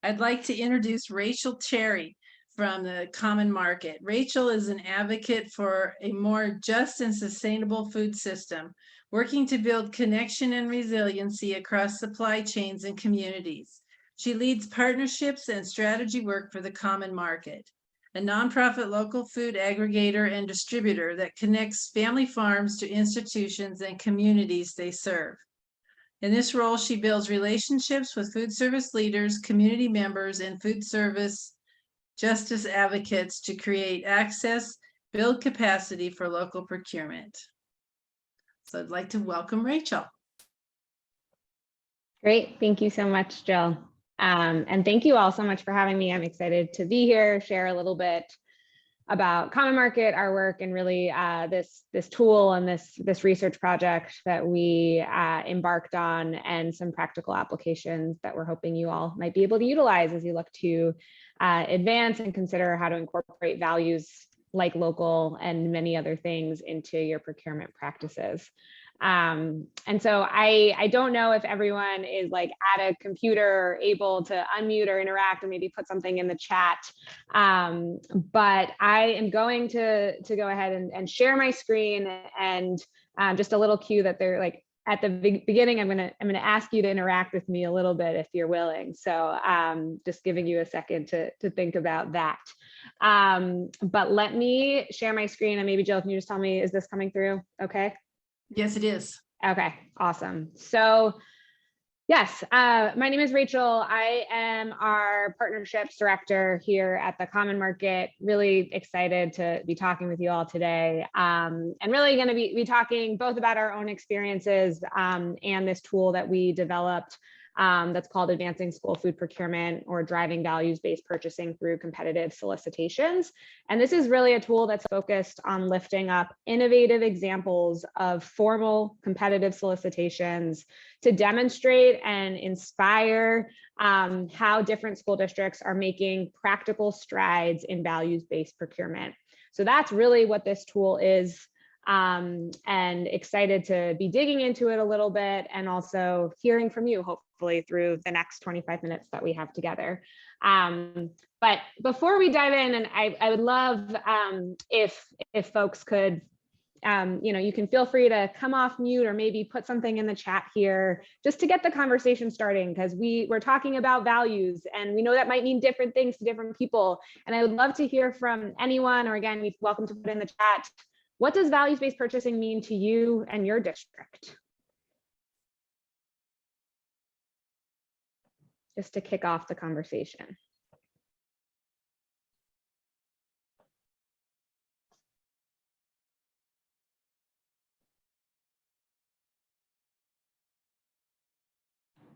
I'd like to introduce Rachel Cherry from the Common Market. Rachel is an advocate for a more just and sustainable food system, working to build connection and resiliency across supply chains and communities. She leads partnerships and strategy work for the Common Market, a nonprofit local food aggregator and distributor that connects family farms to institutions and communities they serve. In this role, she builds relationships with food service leaders, community members, and food service justice advocates to create access, build capacity for local procurement. So I'd like to welcome Rachel. Great. Thank you so much, Jill. And thank you all so much for having me. I'm excited to be here, share a little bit about Common Market, our work, and really this tool and this research project that we embarked on, and some practical applications that we're hoping you all might be able to utilize as you look to advance and consider how to incorporate values like local and many other things into your procurement practices. And so I don't know if everyone is like at a computer or able to unmute or interact or maybe put something in the chat. But I am going to go ahead and share my screen, and just a little cue that they're like at the beginning, I'm gonna ask you to interact with me a little bit if you're willing. So just giving you a second to think about that. But let me share my screen, and maybe Jill, can you just tell me, is this coming through okay? Yes, it is. Okay, awesome. So yes, my name is Rachel. I am our partnerships director here at the Common Market. Really excited to be talking with you all today, and really going to be talking both about our own experiences and this tool that we developed that's called Advancing School Food Procurement, or driving values-based purchasing through competitive solicitations. And this is really a tool that's focused on lifting up innovative examples of formal competitive solicitations to demonstrate and inspire how different school districts are making practical strides in values-based procurement. So that's really what this tool is. And excited to be digging into it a little bit, and also hearing from you, hopefully through the next 25 minutes that we have together. But before we dive in, and I would love if folks could, you can feel free to come off mute or maybe put something in the chat here just to get the conversation starting, because we're talking about values, and we know that might mean different things to different people. And I would love to hear from anyone, or again, you're welcome to put in the chat, what does values-based purchasing mean to you and your district? Just to kick off the conversation.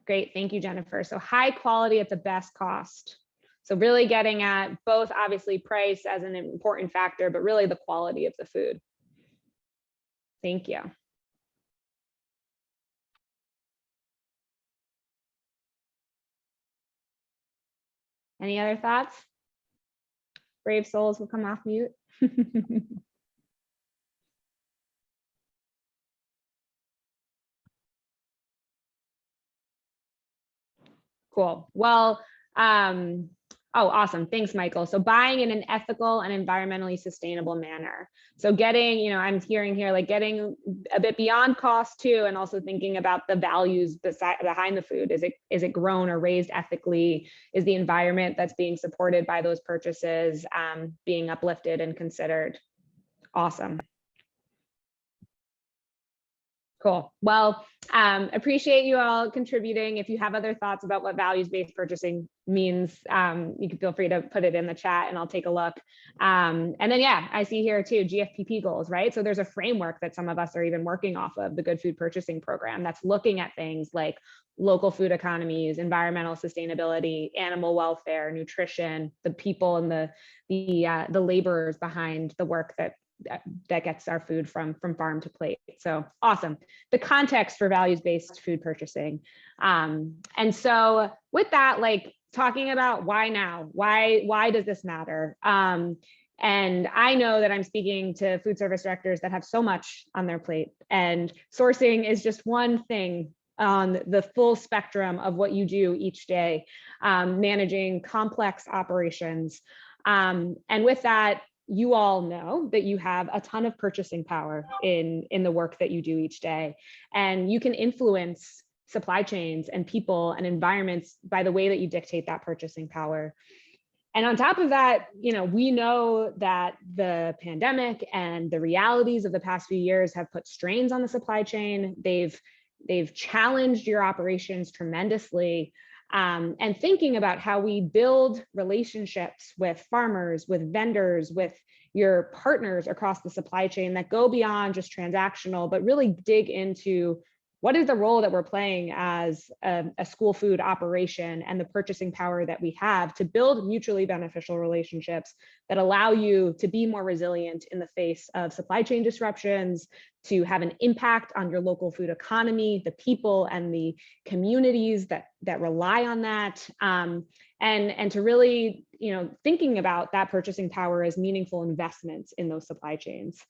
Great, thank you, Jennifer. So high quality at the best cost. So really getting at both, obviously, price as an important factor, but really the quality of the food. Thank you. Any other thoughts? Brave souls will come off mute. Cool. Well, oh, awesome. Thanks, Michael. So buying in an ethical and environmentally sustainable manner. So getting, I'm hearing here, like getting a bit beyond cost too, and also thinking about the values behind the food. Is it grown or raised ethically? Is the environment that's being supported by those purchases being uplifted and considered? Awesome. Cool. Well, appreciate you all contributing. If you have other thoughts about what values-based purchasing means, you can feel free to put it in the chat and I'll take a look. And then, yeah, I see here too, GFPP goals, right? So there's a framework that some of us are even working off of, the Good Food Purchasing Program, that's looking at things like local food economies, environmental sustainability, animal welfare, nutrition, the people and the laborers behind the work that gets our food from farm to plate. So awesome. The context for values-based food purchasing. And so with that, like talking about why now, why does this matter? And I know that I'm speaking to food service directors that have so much on their plate, and sourcing is just one thing on the full spectrum of what you do each day, managing complex operations. And with that, you all know that you have a ton of purchasing power in the work that you do each day, and you can influence supply chains and people and environments by the way that you dictate that purchasing power. And on top of that, we know that the pandemic and the realities of the past few years have put strains on the supply chain. They've challenged your operations tremendously. And thinking about how we build relationships with farmers, with vendors, with your partners across the supply chain that go beyond just transactional, but really dig into what is the role that we're playing as a school food operation and the purchasing power that we have to build mutually beneficial relationships that allow you to be more resilient in the face of supply chain disruptions, to have an impact on your local food economy, the people and the communities that rely on that, and to really, thinking about that purchasing power as meaningful investments in those supply chains.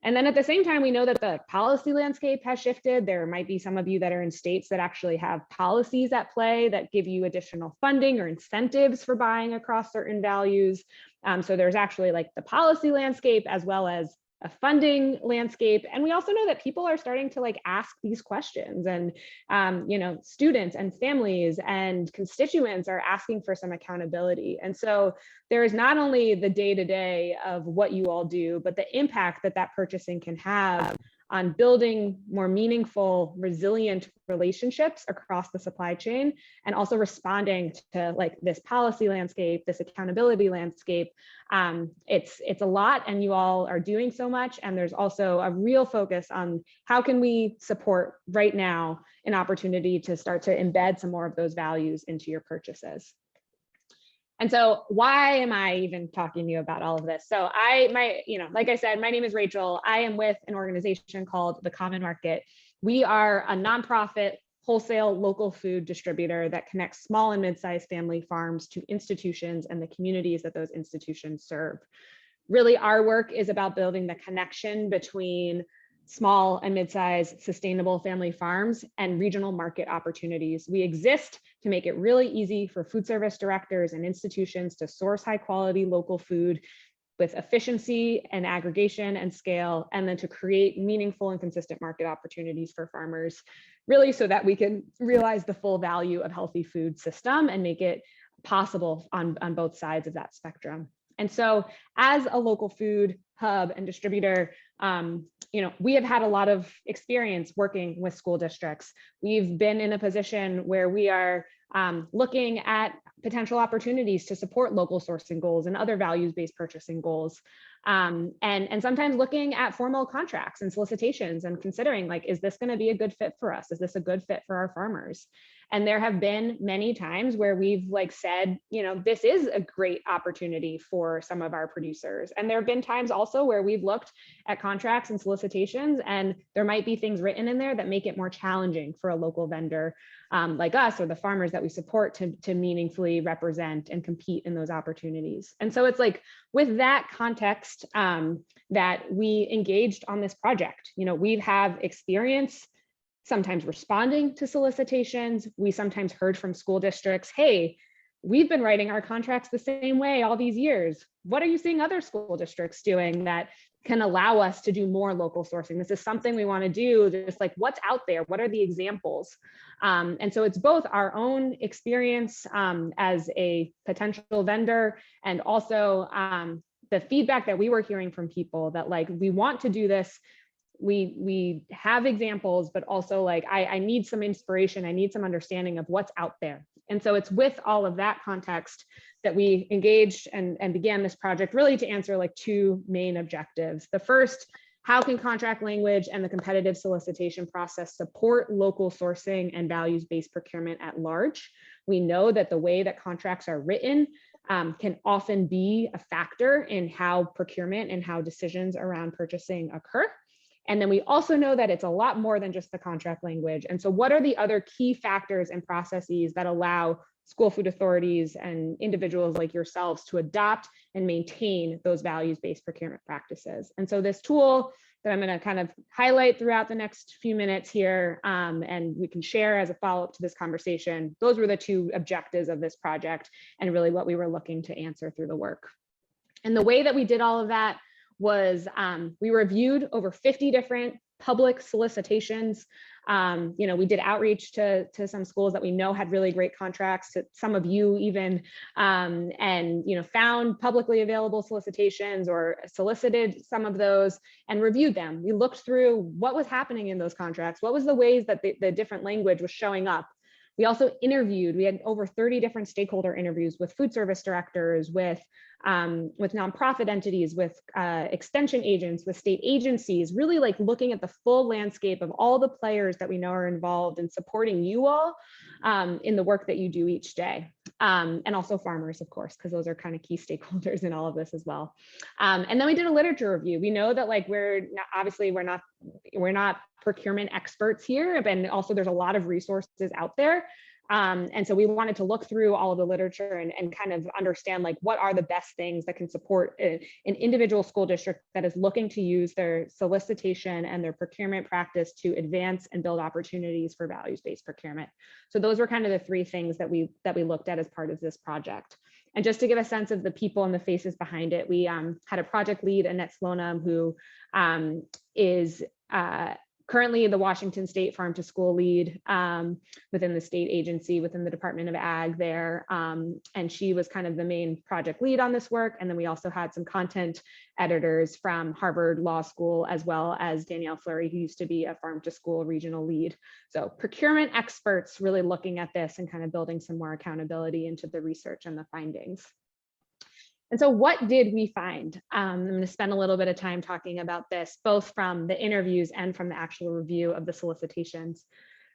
And then at the same time, we know that the policy landscape has shifted. There might be some of you that are in states that actually have policies at play that give you additional funding or incentives for buying across certain values. So there's actually like the policy landscape as well as a funding landscape. And we also know that people are starting to ask these questions, and students and families and constituents are asking for some accountability. And so there is not only the day-to-day of what you all do, but the impact that purchasing can have on building more meaningful, resilient relationships across the supply chain, and also responding to this policy landscape, this accountability landscape. It's a lot, and you all are doing so much. And there's also a real focus on how can we support right now an opportunity to start to embed some more of those values into your purchases. And so why am I even talking to you about all of this? So like I said, my name is Rachel. I am with an organization called the Common Market. We are a nonprofit wholesale local food distributor that connects small and mid-sized family farms to institutions and the communities that those institutions serve. Really, our work is about building the connection between small and mid-sized sustainable family farms and regional market opportunities. We exist to make it really easy for food service directors and institutions to source high quality local food with efficiency and aggregation and scale, and then to create meaningful and consistent market opportunities for farmers, really so that we can realize the full value of healthy food system and make it possible on both sides of that spectrum. And so as a local food hub and distributor, we have had a lot of experience working with school districts. We've been in a position where we are looking at potential opportunities to support local sourcing goals and other values-based purchasing goals. And sometimes looking at formal contracts and solicitations and considering is this going to be a good fit for us? Is this a good fit for our farmers? And there have been many times where we've said, this is a great opportunity for some of our producers. And there have been times also where we've looked at contracts and solicitations, and there might be things written in there that make it more challenging for a local vendor like us or the farmers that we support to meaningfully represent and compete in those opportunities. And so it's with that context that we engaged on this project. We have experience sometimes responding to solicitations. We sometimes heard from school districts, hey, we've been writing our contracts the same way all these years. What are you seeing other school districts doing that can allow us to do more local sourcing? This is something we want to do. Just what's out there? What are the examples? And so it's both our own experience as a potential vendor, and also the feedback that we were hearing from people that we want to do this. We have examples, but also I need some inspiration. I need some understanding of what's out there. And so it's with all of that context that we engaged and began this project, really to answer two main objectives. The first, how can contract language and the competitive solicitation process support local sourcing and values-based procurement at large? We know that the way that contracts are written can often be a factor in how procurement and how decisions around purchasing occur. And then we also know that it's a lot more than just the contract language. And so what are the other key factors and processes that allow school food authorities and individuals like yourselves to adopt and maintain those values-based procurement practices? And so this tool that I'm going to kind of highlight throughout the next few minutes here, and we can share as a follow-up to this conversation. Those were the two objectives of this project and really what we were looking to answer through the work. And the way that we did all of that was we reviewed over 50 different public solicitations. We did outreach to some schools that we know had really great contracts, to some of you even, and found publicly available solicitations or solicited some of those and reviewed them. We looked through what was happening in those contracts, what was the ways that the different language was showing up. We also interviewed, we had over 30 different stakeholder interviews with food service directors, with nonprofit entities, with extension agents, with state agencies, really like looking at the full landscape of all the players that we know are involved in supporting you all in the work that you do each day. And also farmers, of course, because those are kind of key stakeholders in all of this as well. And then we did a literature review. We know that like we're not procurement experts here, and also there's a lot of resources out there. And so we wanted to look through all of the literature and kind of understand like what are the best things that can support an individual school district that is looking to use their solicitation and their procurement practice to advance and build opportunities for values-based procurement. So those were kind of the three things that we looked at as part of this project. And just to give a sense of the people and the faces behind it, we had a project lead, Annette Slonim, who is currently the Washington State Farm to School lead within the state agency, within the Department of Ag there. And she was kind of the main project lead on this work. And then we also had some content editors from Harvard Law School, as well as Danielle Fleury, who used to be a Farm to School regional lead. So procurement experts really looking at this and kind of building some more accountability into the research and the findings. And so what did we find? I'm going to spend a little bit of time talking about this, both from the interviews and from the actual review of the solicitations.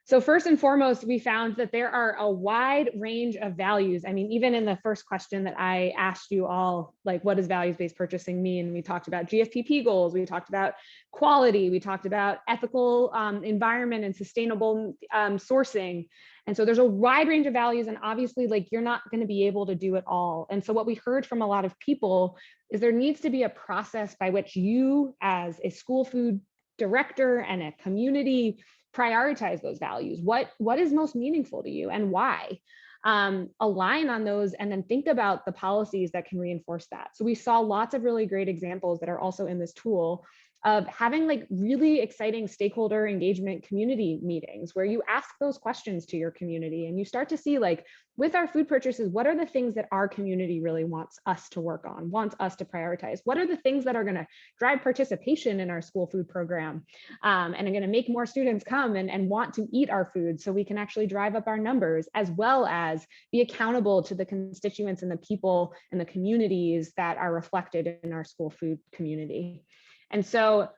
So first and foremost, we found that there are a wide range of values. I mean, even in the first question that I asked you all, like, what does values-based purchasing mean? We talked about GFPP goals, we talked about quality, we talked about ethical environment and sustainable sourcing. And so there's a wide range of values, and obviously like you're not going to be able to do it all. And so what we heard from a lot of people is there needs to be a process by which you as a school food director and a community prioritize those values. What is most meaningful to you and why? Align on those and then think about the policies that can reinforce that. So we saw lots of really great examples that are also in this tool of having like really exciting stakeholder engagement community meetings where you ask those questions to your community and you start to see like with our food purchases, what are the things that our community really wants us to work on, wants us to prioritize? What are the things that are going to drive participation in our school food program and are going to make more students come and want to eat our food so we can actually drive up our numbers, as well as be accountable to the constituents and the people and the communities that are reflected in our school food community. And so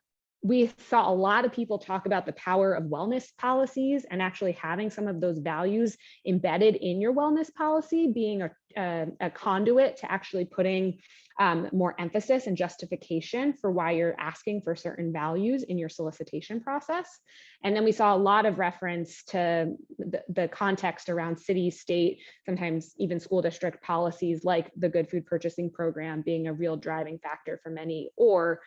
we saw a lot of people talk about the power of wellness policies and actually having some of those values embedded in your wellness policy, being a conduit to actually putting more emphasis and justification for why you're asking for certain values in your solicitation process. And then we saw a lot of reference to the context around city, state, sometimes even school district policies like the Good Food Purchasing Program being a real driving factor for many, or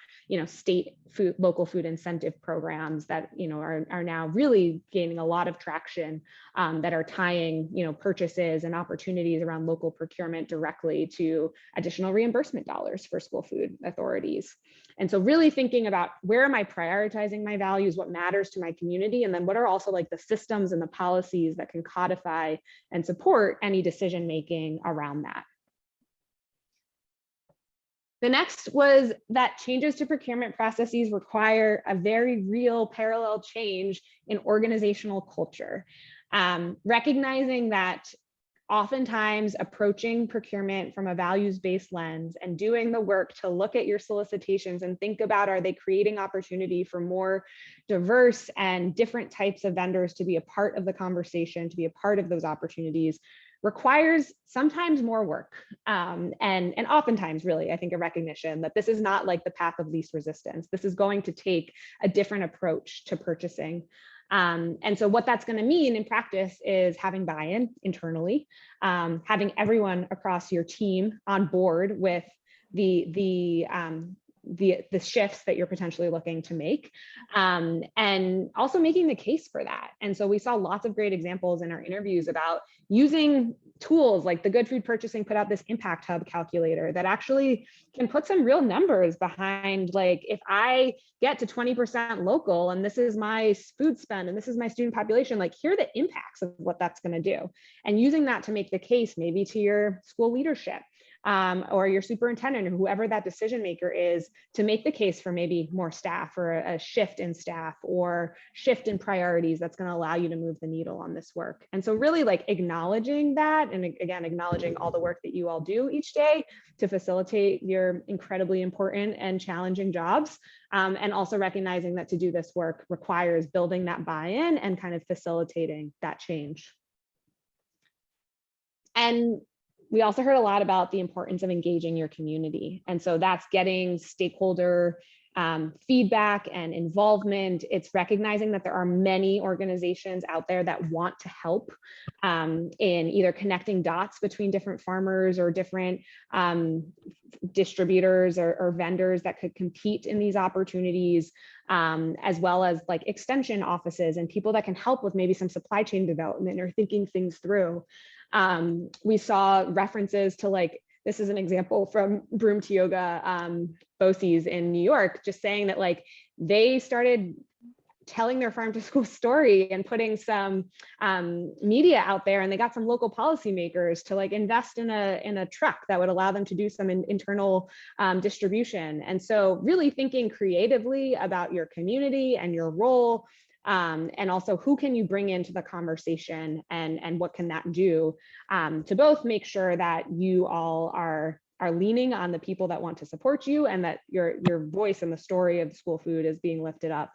state food, local food incentive programs that are now really gaining a lot of traction that are tying purchases and opportunities around local procurement directly to additional reimbursement dollars for school food authorities. And so really thinking about where am I prioritizing my values, what matters to my community, and then what are also like the systems and the policies that can codify and support any decision making around that. The next was that changes to procurement processes require a very real parallel change in organizational culture. Recognizing that oftentimes approaching procurement from a values-based lens and doing the work to look at your solicitations and think about, are they creating opportunity for more diverse and different types of vendors to be a part of the conversation, to be a part of those opportunities, requires sometimes more work. And oftentimes really, I think a recognition that this is not like the path of least resistance. This is going to take a different approach to purchasing. And so what that's going to mean in practice is having buy-in internally, having everyone across your team on board with the the shifts that you're potentially looking to make, and also making the case for that. And so we saw lots of great examples in our interviews about using tools like the Good Food Purchasing put out this impact hub calculator that actually can put some real numbers behind, like, if I get to 20% local and this is my food spend and this is my student population, like, here are the impacts of what that's going to do, and using that to make the case maybe to your school leadership, or your superintendent, or whoever that decision maker is, to make the case for maybe more staff, or a shift in staff, or shift in priorities that's going to allow you to move the needle on this work. And so really, like, acknowledging that, and again, acknowledging all the work that you all do each day to facilitate your incredibly important and challenging jobs, and also recognizing that to do this work requires building that buy-in and kind of facilitating that change. And we also heard a lot about the importance of engaging your community. And so that's getting stakeholder feedback and involvement. It's recognizing that there are many organizations out there that want to help in either connecting dots between different farmers or different distributors or vendors that could compete in these opportunities, as well as like extension offices and people that can help with maybe some supply chain development or thinking things through. We saw references to, like, this is an example from Broom to Yoga BOCES in New York, just saying that, like, they started telling their farm to school story and putting some media out there, and they got some local policymakers to, like, invest in a truck that would allow them to do some internal distribution. And so really thinking creatively about your community and your role, and also who can you bring into the conversation, and what can that do to both make sure that you all are leaning on the people that want to support you, and that your voice and the story of school food is being lifted up.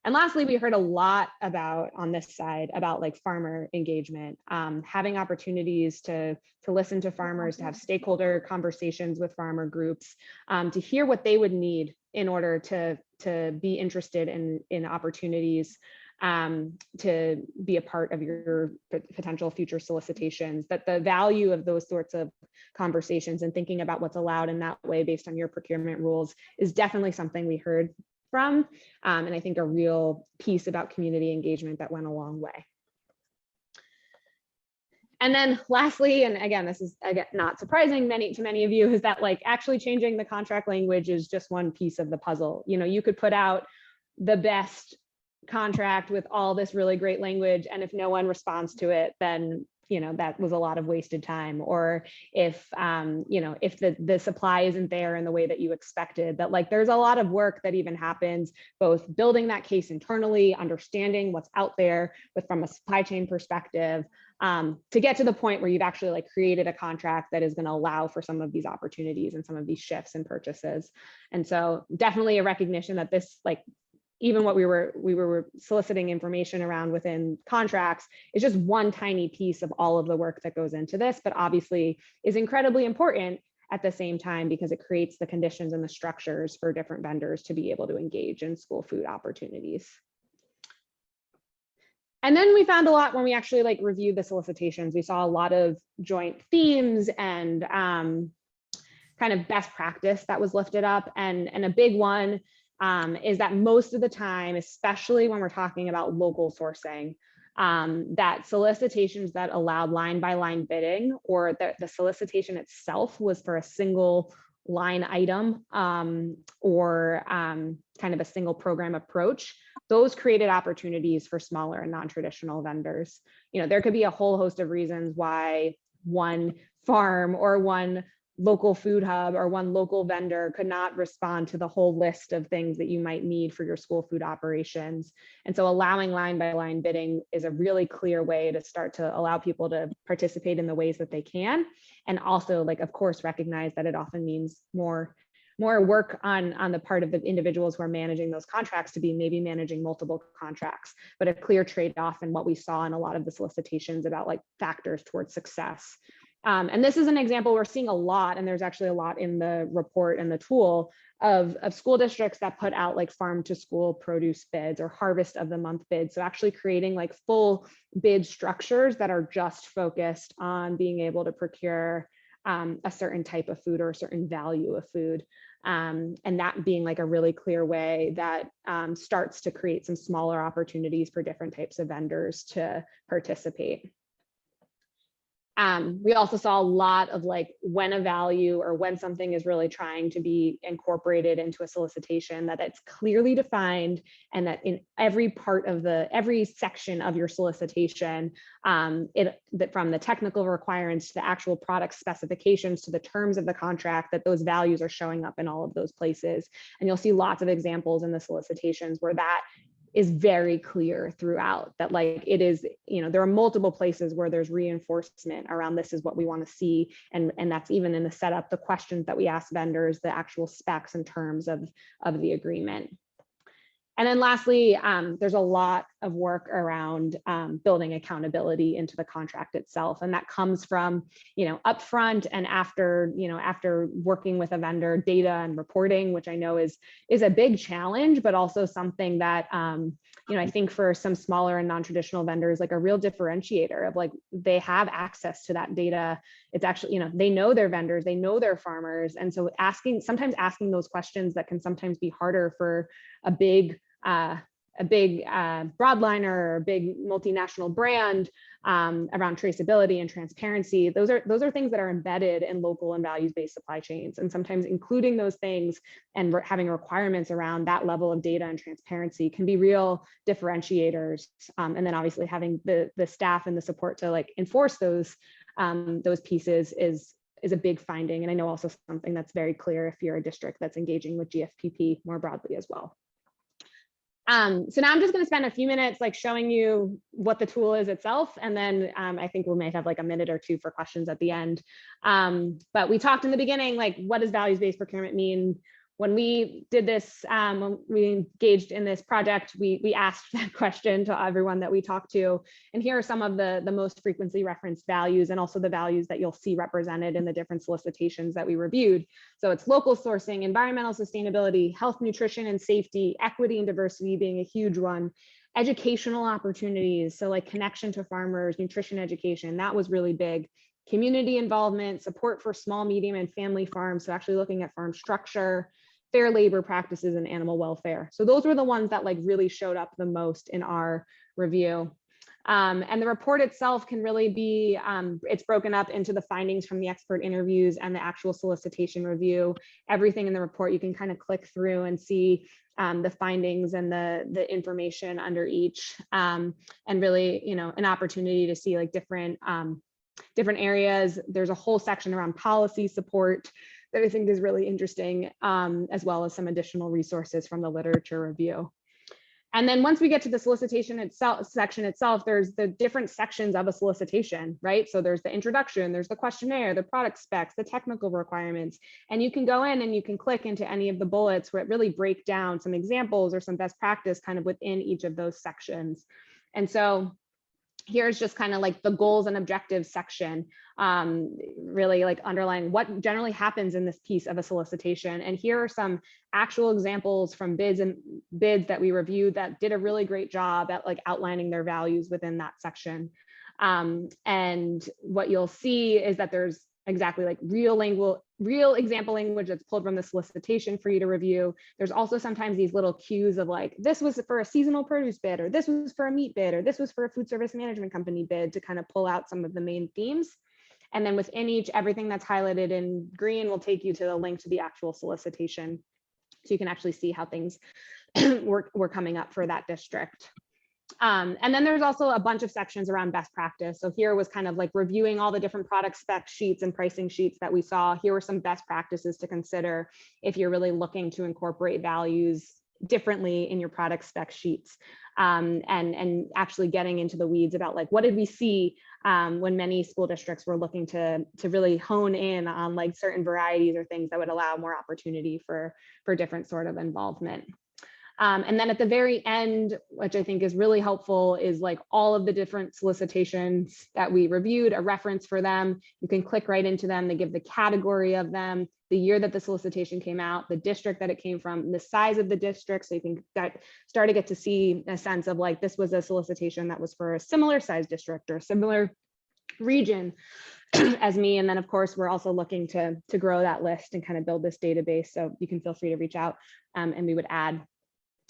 And lastly, we heard a lot about, on this side, about like farmer engagement, having opportunities to listen to farmers, to have stakeholder conversations with farmer groups, to hear what they would need in order to be interested in opportunities, to be a part of your potential future solicitations. That the value of those sorts of conversations and thinking about what's allowed in that way based on your procurement rules is definitely something we heard from, and I think a real piece about community engagement that went a long way. And then lastly, and again, this is not surprising to many of you, is that, like, actually changing the contract language is just one piece of the puzzle. You know, you could put out the best contract with all this really great language, and if no one responds to it, then, you know, that was a lot of wasted time. Or if, you know, if the supply isn't there in the way that you expected, that, like, there's a lot of work that even happens, both building that case internally, understanding what's out there from a supply chain perspective, to get to the point where you've actually, like, created a contract that is going to allow for some of these opportunities and some of these shifts in purchases. And so definitely a recognition that this, like, even what we were soliciting information around within contracts is just one tiny piece of all of the work that goes into this, but obviously is incredibly important at the same time, because it creates the conditions and the structures for different vendors to be able to engage in school food opportunities. And then we found a lot when we actually, like, reviewed the solicitations. We saw a lot of joint themes and kind of best practice that was lifted up. And a big one is that most of the time, especially when we're talking about local sourcing, that solicitations that allowed line by line bidding, or the solicitation itself was for a single line item, or kind of a single program approach, those created opportunities for smaller and non-traditional vendors. You know, there could be a whole host of reasons why one farm or one local food hub or one local vendor could not respond to the whole list of things that you might need for your school food operations. And so allowing line by line bidding is a really clear way to start to allow people to participate in the ways that they can. And also, like, of course, recognize that it often means more work on the part of the individuals who are managing those contracts to be maybe managing multiple contracts, but a clear trade-off in what we saw in a lot of the solicitations about, like, factors towards success. And this is an example we're seeing a lot, and there's actually a lot in the report and the tool of school districts that put out, like, farm to school produce bids or harvest of the month bids. So actually creating, like, full bid structures that are just focused on being able to procure a certain type of food or a certain value of food. And that being like a really clear way that starts to create some smaller opportunities for different types of vendors to participate. We also saw a lot of like when a value or when something is really trying to be incorporated into a solicitation, that it's clearly defined, and that in every part of every section of your solicitation, that from the technical requirements to the actual product specifications to the terms of the contract, that those values are showing up in all of those places. And you'll see lots of examples in the solicitations where that is very clear throughout, that like it is, there are multiple places where there's reinforcement around this is what we want to see. And that's even in the setup, the questions that we ask vendors, the actual specs and terms of the agreement. And then lastly, there's a lot of work around building accountability into the contract itself. And that comes from, upfront and after, after working with a vendor, data and reporting, which I know is a big challenge, but also something that, I think for some smaller and non-traditional vendors, like a real differentiator of like, they have access to that data. It's actually, they know their vendors, they know their farmers. And so sometimes asking those questions that can sometimes be harder for a big broadliner or a big multinational brand around traceability and transparency. Those are things that are embedded in local and values-based supply chains. And sometimes including those things and having requirements around that level of data and transparency can be real differentiators. And then obviously having the staff and the support to like enforce those pieces is a big finding. And I know also something that's very clear if you're a district that's engaging with GFPP more broadly as well. So now I'm just going to spend a few minutes like showing you what the tool is itself. And then I think we might have like a minute or two for questions at the end. But we talked in the beginning, like what does values-based procurement mean? When we did this, when we engaged in this project, we asked that question to everyone that we talked to. And here are some of the most frequently referenced values, and also the values that you'll see represented in the different solicitations that we reviewed. So it's local sourcing, environmental sustainability, health, nutrition, and safety, equity and diversity being a huge one, educational opportunities, so like connection to farmers, nutrition education, that was really big. Community involvement, support for small, medium, and family farms, so actually looking at farm structure, fair labor practices, and animal welfare. So those were the ones that like really showed up the most in our review. And the report itself can really be, it's broken up into the findings from the expert interviews and the actual solicitation review. Everything in the report, you can kind of click through and see the findings and the information under each, and really, an opportunity to see like different areas. There's a whole section around policy support that I think is really interesting, as well as some additional resources from the literature review. And then once we get to the solicitation section itself, there's the different sections of a solicitation, right? So there's the introduction, there's the questionnaire, the product specs, the technical requirements, and you can go in and you can click into any of the bullets where it really break down some examples or some best practice kind of within each of those sections. And so here's just kind of like the goals and objectives section, really like underlying what generally happens in this piece of a solicitation. And here are some actual examples from bids that we reviewed that did a really great job at like outlining their values within that section. And what you'll see is that there's exactly like real example language that's pulled from the solicitation for you to review. There's also sometimes these little cues of like, this was for a seasonal produce bid, or this was for a meat bid, or this was for a food service management company bid, to kind of pull out some of the main themes. And then within each, everything that's highlighted in green will take you to the link to the actual solicitation. So you can actually see how things were coming up for that district. And then there's also a bunch of sections around best practice. So here was kind of like reviewing all the different product spec sheets and pricing sheets that we saw. Here were some best practices to consider if you're really looking to incorporate values differently in your product spec sheets, and actually getting into the weeds about like, what did we see when many school districts were looking to really hone in on like certain varieties or things that would allow more opportunity for different sort of involvement. And then at the very end, which I think is really helpful, is like all of the different solicitations that we reviewed, a reference for them. You can click right into them. They give the category of them, the year that the solicitation came out, the district that it came from, the size of the district. So you can start to get to see a sense of like, this was a solicitation that was for a similar size district or a similar region. as me. And then of course, we're also looking to grow that list and kind of build this database. So you can feel free to reach out, and we would add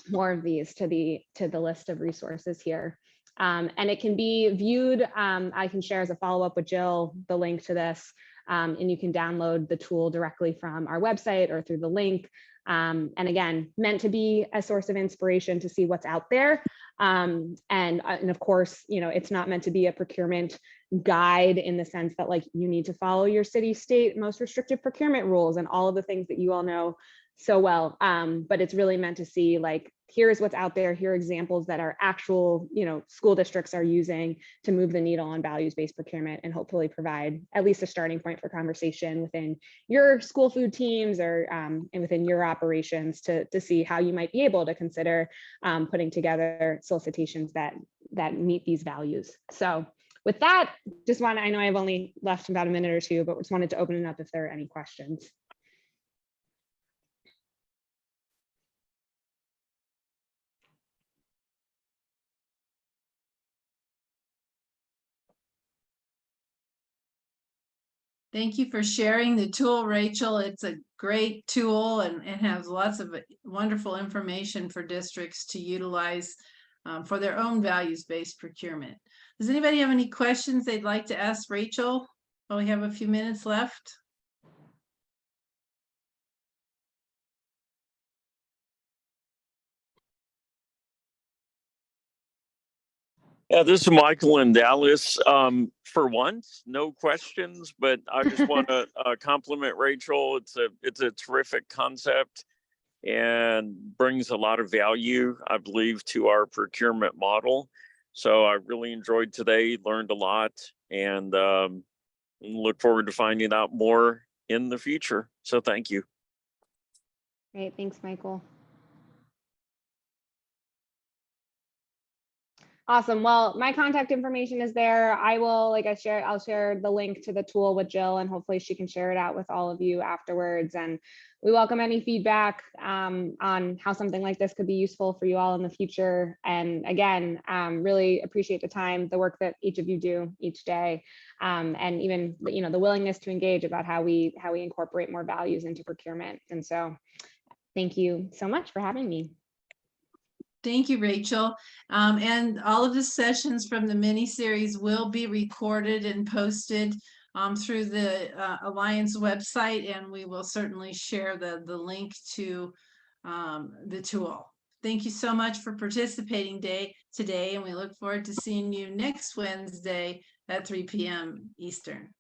more of these to the list of resources here. And it can be viewed, I can share as a follow-up with Jill, the link to this, and you can download the tool directly from our website or through the link. And again, meant to be a source of inspiration to see what's out there. And of course, you know, it's not meant to be a procurement guide in the sense that like you need to follow your city, state, most restrictive procurement rules and all of the things that you all know so well. But it's really meant to see like, here's what's out there. Here are examples that our actual, you know, school districts are using to move the needle on values-based procurement, and hopefully provide at least a starting point for conversation within your school food teams or and within your operations to see how you might be able to consider putting together solicitations that meet these values. So with that, I know I've only left about a minute or two, but just wanted to open it up if there are any questions. Thank you for sharing the tool, Rachel. It's a great tool and has lots of wonderful information for districts to utilize for their own values-based procurement. Does anybody have any questions they'd like to ask Rachel? Well, we have a few minutes left. Yeah, this is Michael in Dallas. For once, no questions, but I just want to compliment Rachel. It's a terrific concept and brings a lot of value, I believe, to our procurement model. So I really enjoyed today, learned a lot, and look forward to finding out more in the future. So thank you. Great, thanks, Michael. Awesome. Well, my contact information is there. I'll share the link to the tool with Jill, and hopefully she can share it out with all of you afterwards. And we welcome any feedback on how something like this could be useful for you all in the future. And again, really appreciate the time, the work that each of you do each day, and even the willingness to engage about how we incorporate more values into procurement. And so, thank you so much for having me. Thank you, Rachel. And all of the sessions from the mini series will be recorded and posted through the Alliance website, and we will certainly share the link to the tool. Thank you so much for participating today, and we look forward to seeing you next Wednesday at 3 p.m. Eastern.